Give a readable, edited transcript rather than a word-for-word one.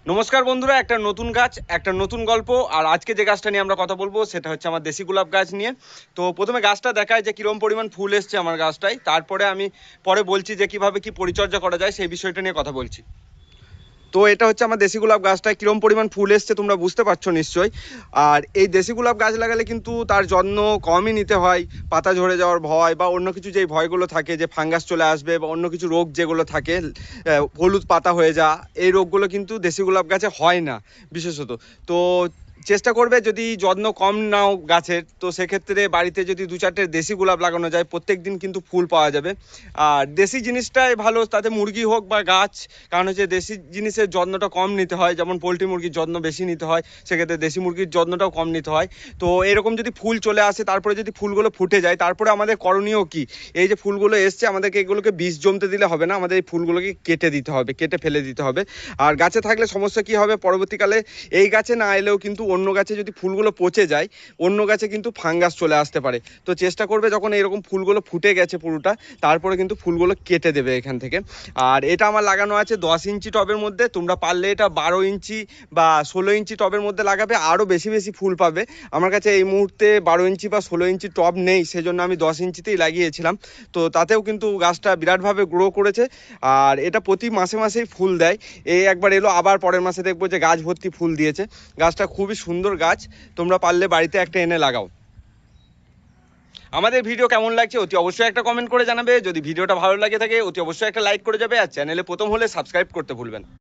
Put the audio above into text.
নমস্কার বন্ধুরা, একটা নতুন গাছ, একটা নতুন গল্প। আর আজকে যে গাছটা নিয়ে আমরা কথা বলবো সেটা হচ্ছে আমার দেশি গোলাপ গাছ নিয়ে। তো প্রথমে গাছটা দেখায় যে কিরম পরিমাণ ফুল এসছে আমার গাছটায়, তারপরে আমি পরে বলছি যে কিভাবে কি পরিচর্যা করা যায় সেই বিষয়টা নিয়ে কথা বলছি। তো এটা হচ্ছে আমার দেশি গোলাপ গাছটায় কিরম পরিমাণ ফুল এসছে তোমরা বুঝতে পারছো নিশ্চয়ই। আর এই দেশি গোলাপ গাছ লাগালে কিন্তু তার যত্ন কমই নিতে হয়। পাতা ঝরে যাওয়ার ভয় বা অন্য কিছু যেই ভয়গুলো থাকে, যে ফাঙ্গাস চলে আসবে বা অন্য কিছু রোগ যেগুলো থাকে, হলুদ পাতা হয়ে যা, এই রোগগুলো কিন্তু দেশি গোলাপ গাছে হয় না বিশেষত। তো চেষ্টা করবে, যদি যত্ন কম নাও গাছের, তো সেক্ষেত্রে বাড়িতে যদি দু চারটে দেশি গোলাপ লাগানো যায়, প্রত্যেক দিন কিন্তু ফুল পাওয়া যাবে। আর দেশি জিনিসটাই ভালো, তাতে মুরগি হোক বা গাছ। কারণ হচ্ছে দেশি জিনিসের যত্নটা কম নিতে হয়, যেমন পোলট্রি মুরগির যত্ন বেশি নিতে হয়, সেক্ষেত্রে দেশি মুরগির যত্নটাও কম নিতে হয়। তো এরকম যদি ফুল চলে আসে, তারপরে যদি ফুলগুলো ফুটে যায়, তারপরে আমাদের করণীয় কি? এই যে ফুলগুলো এসছে, আমাদেরকে এগুলোকে বীজ জমতে দিলে হবে না, আমাদের এই ফুলগুলোকে কেটে দিতে হবে, কেটে ফেলে দিতে হবে। আর গাছে থাকলে সমস্যা কি হবে পরবর্তীকালে, এই গাছে না এলেও কিন্তু অন্য গাছে যদি ফুলগুলো পচে যায়, অন্য গাছে কিন্তু ফাঙ্গাস চলে আসতে পারে। তো চেষ্টা করবে যখন এরকম ফুলগুলো ফুটে গেছে পুরোটা, তারপরে কিন্তু ফুলগুলো কেটে দেবে এখান থেকে। আর এটা আমার লাগানো আছে 10 ইঞ্চি টবের মধ্যে। তোমরা পারলে এটা 12 ইঞ্চি বা 16 ইঞ্চি টবের মধ্যে লাগাবে, আরও বেশি বেশি ফুল পাবে। আমার কাছে এই মুহূর্তে 12 ইঞ্চি বা 16 ইঞ্চি টব নেই, সেজন্য আমি 10 ইঞ্চিতেই লাগিয়েছিলাম। তো তাতেও কিন্তু গাছটা বিরাটভাবে গ্রো করেছে। আর এটা প্রতি মাসে মাসেই ফুল দেয়। এই একবার এলো, আবার পরের মাসে দেখবো যে গাছ ভর্তি ফুল দিয়েছে। গাছটা খুবই সুন্দর গাছ, তোমরা পারলে বাড়িতে একটা এনে লাগাও। আমাদের ভিডিও কেমন লাগছে অতি অবশ্যই একটা কমেন্ট করে জানাবে। যদি ভিডিওটা ভালো লাগে থাকে অতি অবশ্যই একটা লাইক করে যাবে, আর চ্যানেলে প্রথম হলে সাবস্ক্রাইব করতে ভুলবেন না।